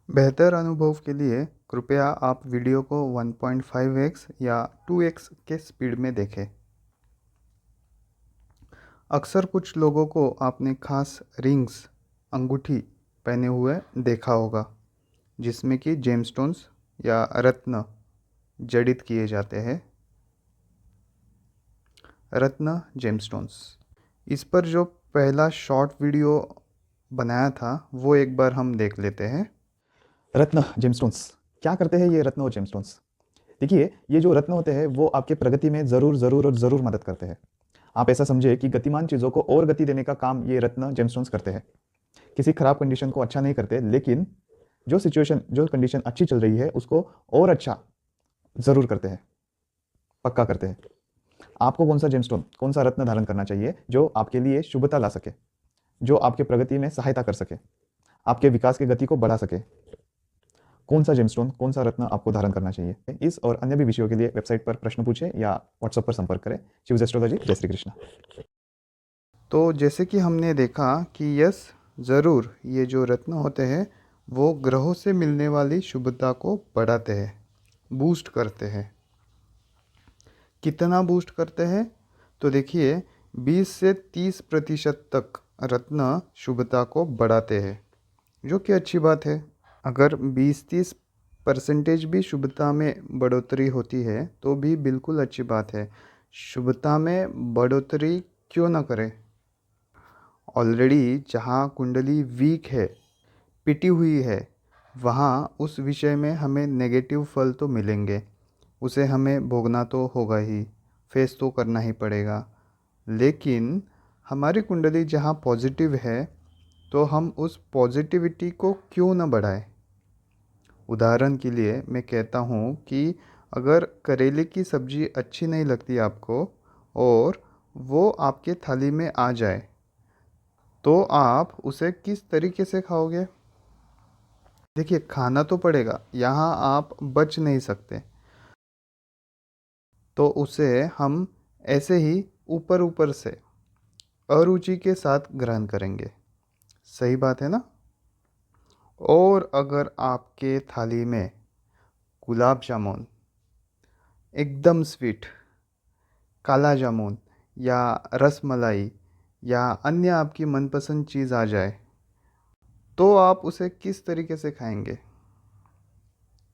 बेहतर अनुभव के लिए कृपया आप वीडियो को 1.5x या 2x के स्पीड में देखें। अक्सर कुछ लोगों को आपने खास रिंग्स अंगूठी पहने हुए देखा होगा जिसमें कि जेमस्टोन्स या रत्न जड़ित किए जाते हैं। रत्न जेमस्टोन्स इस पर जो पहला शॉर्ट वीडियो बनाया था वो एक बार हम देख लेते हैं। रत्न जेमस्टोन्स क्या करते हैं ये रत्न और जेमस्टोन्स? देखिए, ये जो रत्न होते हैं वो आपके प्रगति में ज़रूर ज़रूर और ज़रूर मदद करते हैं। आप ऐसा समझे कि गतिमान चीज़ों को और गति देने का काम ये रत्न जेमस्टोन्स करते हैं। किसी खराब कंडीशन को अच्छा नहीं करते, लेकिन जो कंडीशन अच्छी चल रही है उसको और अच्छा ज़रूर करते हैं, पक्का करते हैं। आपको कौन सा जेमस्टोन, कौन सा रत्न धारण करना चाहिए जो आपके लिए शुभता ला सके, जो आपके प्रगति में सहायता कर सके, आपके विकास की गति को बढ़ा सके? कौन सा जेमस्टोन, कौन सा रत्न आपको धारण करना चाहिए? इस और अन्य भी विषयों के लिए वेबसाइट पर प्रश्न पूछें या व्हाट्सएप पर संपर्क करें। शिव एस्ट्रोलॉजी। जय श्री कृष्ण। तो जैसे कि हमने देखा कि यस, ज़रूर ये जो रत्न होते हैं वो ग्रहों से मिलने वाली शुभता को बढ़ाते हैं, बूस्ट करते हैं। कितना बूस्ट करते हैं? तो देखिए, 20 से 30% तक रत्न शुभता को बढ़ाते हैं, जो कि अच्छी बात है। अगर 20-30% भी शुभता में बढ़ोतरी होती है तो भी बिल्कुल अच्छी बात है। शुभता में बढ़ोतरी क्यों ना करें? ऑलरेडी जहाँ कुंडली वीक है, पिटी हुई है, वहाँ उस विषय में हमें नेगेटिव फल तो मिलेंगे, उसे हमें भोगना तो होगा ही, फेस तो करना ही पड़ेगा। लेकिन हमारी कुंडली जहाँ पॉजिटिव है तो हम उस पॉजिटिविटी को क्यों ना बढ़ाएं? उदाहरण के लिए मैं कहता हूँ कि अगर करेले की सब्ज़ी अच्छी नहीं लगती आपको और वो आपके थाली में आ जाए तो आप उसे किस तरीके से खाओगे? देखिए, खाना तो पड़ेगा, यहाँ आप बच नहीं सकते। तो उसे हम ऐसे ही ऊपर ऊपर से अरुचि के साथ ग्रहण करेंगे। सही बात है ना? और अगर आपके थाली में गुलाब जामुन, एकदम स्वीट, काला जामुन या रस मलाई या अन्य आपकी मनपसंद चीज़ आ जाए तो आप उसे किस तरीके से खाएंगे,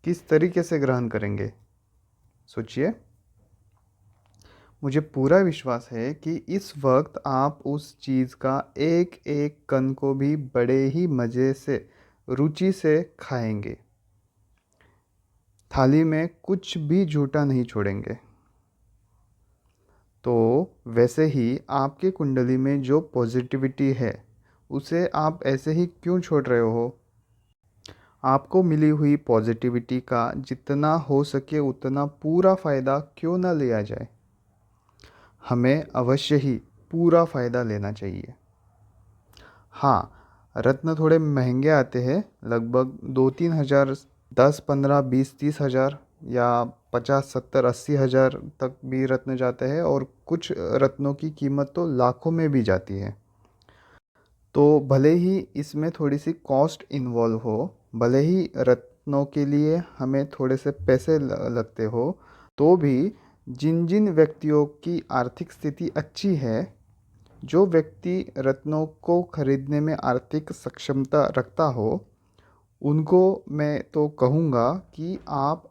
किस तरीके से ग्रहण करेंगे? सोचिए। मुझे पूरा विश्वास है कि इस वक्त आप उस चीज़ का एक एक कण को भी बड़े ही मज़े से, रुचि से खाएंगे। थाली में कुछ भी झूठा नहीं छोड़ेंगे। तो वैसे ही आपके कुंडली में जो पॉजिटिविटी है उसे आप ऐसे ही क्यों छोड़ रहे हो? आपको मिली हुई पॉजिटिविटी का जितना हो सके उतना पूरा फ़ायदा क्यों ना लिया जाए? हमें अवश्य ही पूरा फ़ायदा लेना चाहिए। हाँ, रत्न थोड़े महंगे आते हैं, लगभग 2-3 हज़ार, 10-15-20-30 हज़ार या 50-70-80 हज़ार तक भी रत्न जाते हैं और कुछ रत्नों की कीमत तो लाखों में भी जाती है। तो भले ही इसमें थोड़ी सी कॉस्ट इन्वॉल्व हो, भले ही रत्नों के लिए हमें थोड़े से पैसे लगते हो, तो भी जिन जिन व्यक्तियों की आर्थिक स्थिति अच्छी है, जो व्यक्ति रत्नों को खरीदने में आर्थिक सक्षमता रखता हो, उनको मैं तो कहूँगा कि आप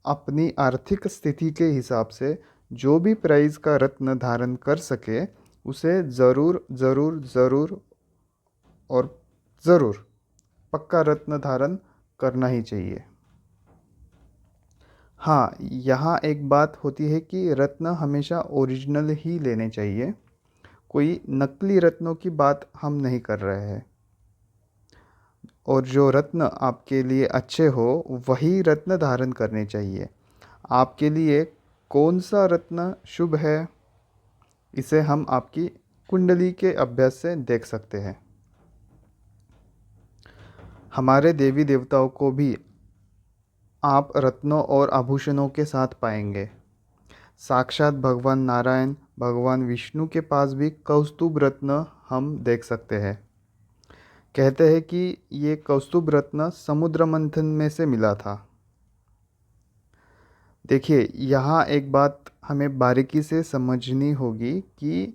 अपनी आर्थिक स्थिति के हिसाब से जो भी प्राइस का रत्न धारण कर सके उसे ज़रूर ज़रूर ज़रूर और ज़रूर पक्का रत्न धारण करना ही चाहिए। हाँ, यहाँ एक बात होती है कि रत्न हमेशा ओरिजिनल ही लेने चाहिए। कोई नकली रत्नों की बात हम नहीं कर रहे हैं। और जो रत्न आपके लिए अच्छे हो वही रत्न धारण करने चाहिए। आपके लिए कौन सा रत्न शुभ है, इसे हम आपकी कुंडली के अभ्यास से देख सकते हैं। हमारे देवी देवताओं को भी आप रत्नों और आभूषणों के साथ पाएंगे। साक्षात भगवान नारायण, भगवान विष्णु के पास भी कौस्तुभ रत्न हम देख सकते हैं। कहते हैं कि ये कौस्तुभ रत्न समुद्र मंथन में से मिला था। देखिए, यहाँ एक बात हमें बारीकी से समझनी होगी कि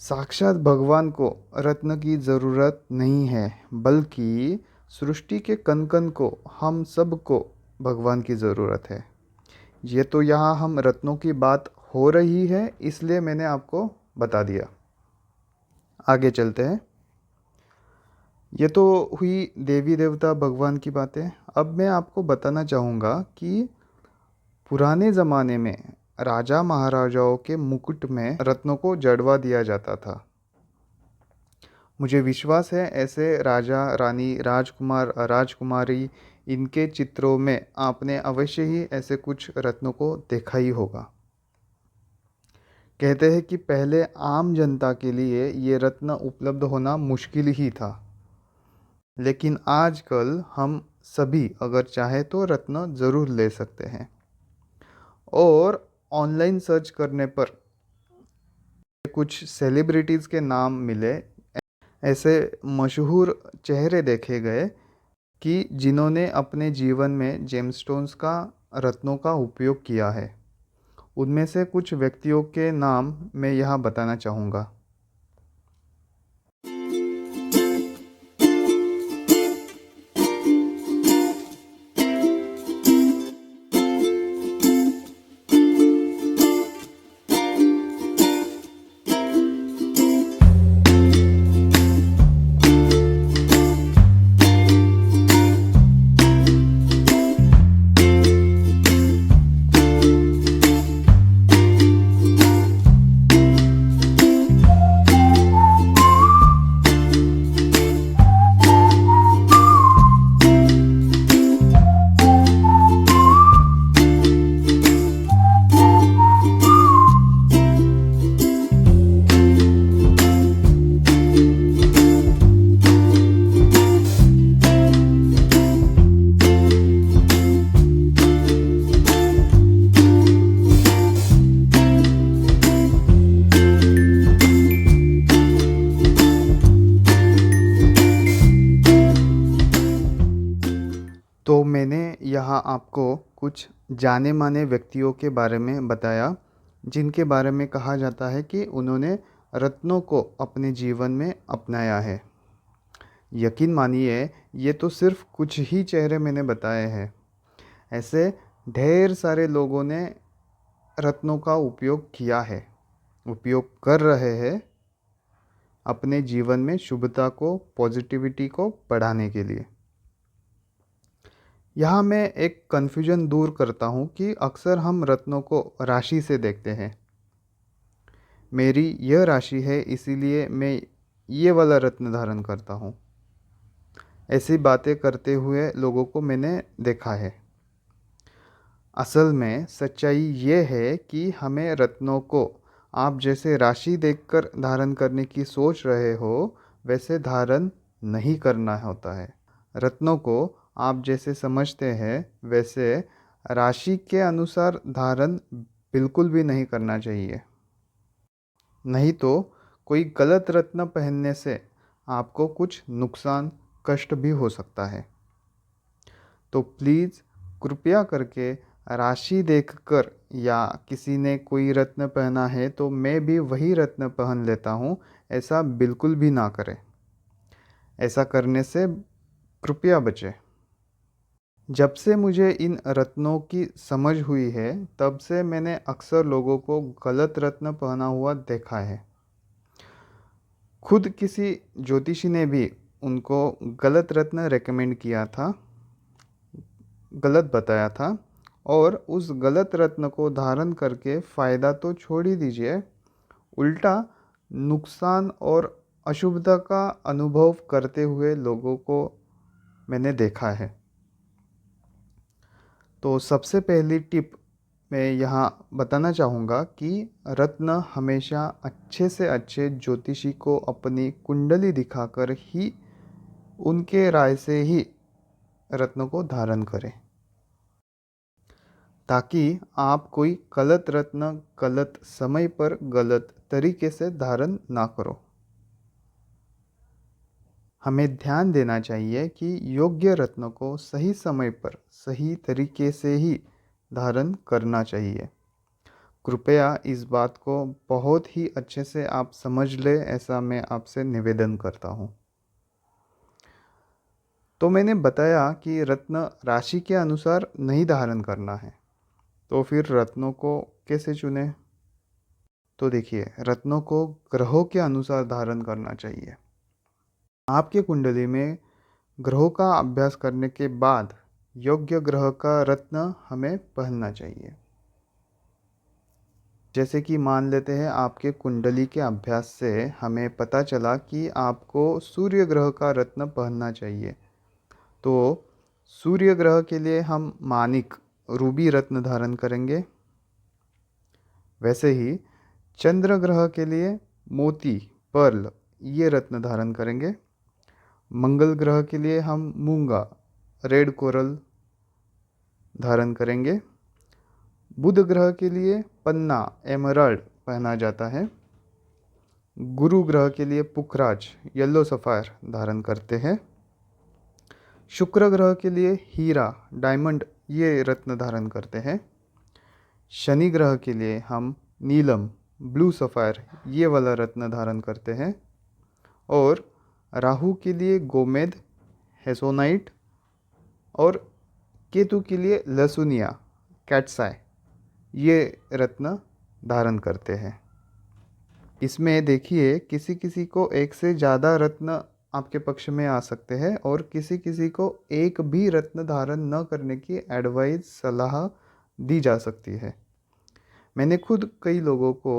साक्षात भगवान को रत्न की ज़रूरत नहीं है, बल्कि सृष्टि के कण कण को, हम सब को भगवान की ज़रूरत है। ये तो यहाँ हम रत्नों की बात हो रही है, इसलिए मैंने आपको बता दिया। आगे चलते हैं। ये तो हुई देवी देवता भगवान की बातें। अब मैं आपको बताना चाहूँगा कि पुराने ज़माने में राजा महाराजाओं के मुकुट में रत्नों को जड़वा दिया जाता था। मुझे विश्वास है ऐसे राजा रानी राजकुमार राजकुमारी इनके चित्रों में आपने अवश्य ही ऐसे कुछ रत्नों को देखा ही होगा। कहते हैं कि पहले आम जनता के लिए ये रत्न उपलब्ध होना मुश्किल ही था, लेकिन आजकल हम सभी अगर चाहे तो रत्न ज़रूर ले सकते हैं। और ऑनलाइन सर्च करने पर कुछ सेलिब्रिटीज़ के नाम मिले, ऐसे मशहूर चेहरे देखे गए कि जिन्होंने अपने जीवन में जेमस्टोन्स का रत्नों का उपयोग किया है। उनमें से कुछ व्यक्तियों के नाम मैं यहाँ बताना चाहूँगा। तो मैंने यहाँ आपको कुछ जाने माने व्यक्तियों के बारे में बताया, जिनके बारे में कहा जाता है कि उन्होंने रत्नों को अपने जीवन में अपनाया है। यकीन मानिए, ये तो सिर्फ कुछ ही चेहरे मैंने बताए हैं। ऐसे ढेर सारे लोगों ने रत्नों का उपयोग किया है, उपयोग कर रहे हैं अपने जीवन में शुभता को, पॉजिटिविटी को बढ़ाने के लिए। यहाँ मैं एक कन्फ्यूजन दूर करता हूँ कि अक्सर हम रत्नों को राशि से देखते हैं। मेरी यह राशि है, इसीलिए मैं ये वाला रत्न धारण करता हूँ। ऐसी बातें करते हुए लोगों को मैंने देखा है। असल में सच्चाई ये है कि हमें रत्नों को आप जैसे राशि देखकर धारण करने की सोच रहे हो, वैसे धारण नहीं करना होता है। रत्नों को आप जैसे समझते हैं, वैसे राशि के अनुसार धारण बिल्कुल भी नहीं करना चाहिए। नहीं तो कोई गलत रत्न पहनने से आपको कुछ नुकसान, कष्ट भी हो सकता है। तो प्लीज़ कृपया करके राशि देखकर, या किसी ने कोई रत्न पहना है तो मैं भी वही रत्न पहन लेता हूँ, ऐसा बिल्कुल भी ना करें। ऐसा करने से कृपया बचें। जब से मुझे इन रत्नों की समझ हुई है, तब से मैंने अक्सर लोगों को गलत रत्न पहना हुआ देखा है। खुद किसी ज्योतिषी ने भी उनको गलत रत्न रेकमेंड किया था, गलत बताया था, और उस गलत रत्न को धारण करके फ़ायदा तो छोड़ ही दीजिए, उल्टा नुकसान और अशुभता का अनुभव करते हुए लोगों को मैंने देखा है। तो सबसे पहली टिप मैं यहाँ बताना चाहूँगा कि रत्न हमेशा अच्छे से अच्छे ज्योतिषी को अपनी कुंडली दिखाकर ही, उनके राय से ही रत्नों को धारण करें, ताकि आप कोई गलत रत्न गलत समय पर गलत तरीके से धारण ना करो। हमें ध्यान देना चाहिए कि योग्य रत्न को सही समय पर सही तरीके से ही धारण करना चाहिए। कृपया इस बात को बहुत ही अच्छे से आप समझ ले, ऐसा मैं आपसे निवेदन करता हूँ। तो मैंने बताया कि रत्न राशि के अनुसार नहीं धारण करना है, तो फिर रत्नों को कैसे चुने? तो देखिए, रत्नों को ग्रहों के अनुसार धारण करना चाहिए। आपके कुंडली में ग्रहों का अभ्यास करने के बाद योग्य ग्रह का रत्न हमें पहनना चाहिए। जैसे कि मान लेते हैं आपके कुंडली के अभ्यास से हमें पता चला कि आपको सूर्य ग्रह का रत्न पहनना चाहिए, तो सूर्य ग्रह के लिए हम मानिक रूबी रत्न धारण करेंगे। वैसे ही चंद्र ग्रह के लिए मोती पर्ल ये रत्न धारण करेंगे। मंगल ग्रह के लिए हम मूंगा रेड कोरल धारण करेंगे। बुध ग्रह के लिए पन्ना एमराल्ड पहना जाता है। गुरु ग्रह के लिए पुखराज येलो सफ़ायर धारण करते हैं। शुक्र ग्रह के लिए हीरा डायमंड ये रत्न धारण करते हैं। शनि ग्रह के लिए हम नीलम ब्लू सफ़ायर ये वाला रत्न धारण करते हैं। और राहु के लिए गोमेद हेसोनाइट और केतु के लिए लहसुनिया कैट्साई ये रत्न धारण करते हैं। इसमें देखिए, किसी किसी को एक से ज़्यादा रत्न आपके पक्ष में आ सकते हैं और किसी किसी को एक भी रत्न धारण न करने की एडवाइस सलाह दी जा सकती है। मैंने खुद कई लोगों को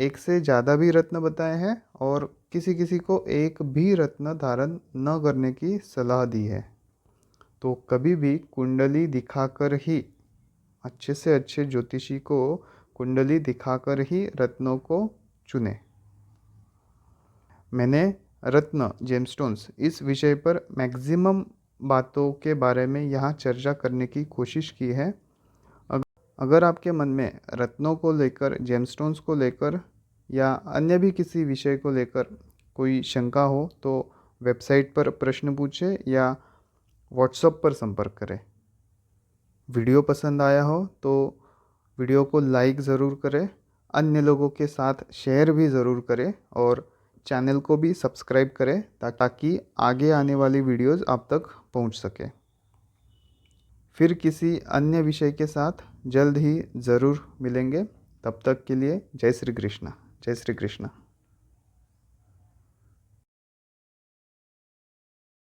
एक से ज़्यादा भी रत्न बताए हैं और किसी किसी को एक भी रत्न धारण न करने की सलाह दी है। तो कभी भी कुंडली दिखाकर ही, अच्छे से अच्छे ज्योतिषी को कुंडली दिखाकर ही रत्नों को चुने। मैंने रत्न जेमस्टोन्स इस विषय पर मैक्सिमम बातों के बारे में यहाँ चर्चा करने की कोशिश की है। अगर आपके मन में रत्नों को लेकर, जेमस्टोन्स को लेकर या अन्य भी किसी विषय को लेकर कोई शंका हो तो वेबसाइट पर प्रश्न पूछें या व्हाट्सएप पर संपर्क करें। वीडियो पसंद आया हो तो वीडियो को लाइक ज़रूर करें, अन्य लोगों के साथ शेयर भी ज़रूर करें और चैनल को भी सब्सक्राइब करें ताकि आगे आने वाली वीडियोस आप तक पहुंच सके। फिर किसी अन्य विषय के साथ जल्द ही ज़रूर मिलेंगे। तब तक के लिए जय श्री कृष्ण। जय श्री कृष्ण।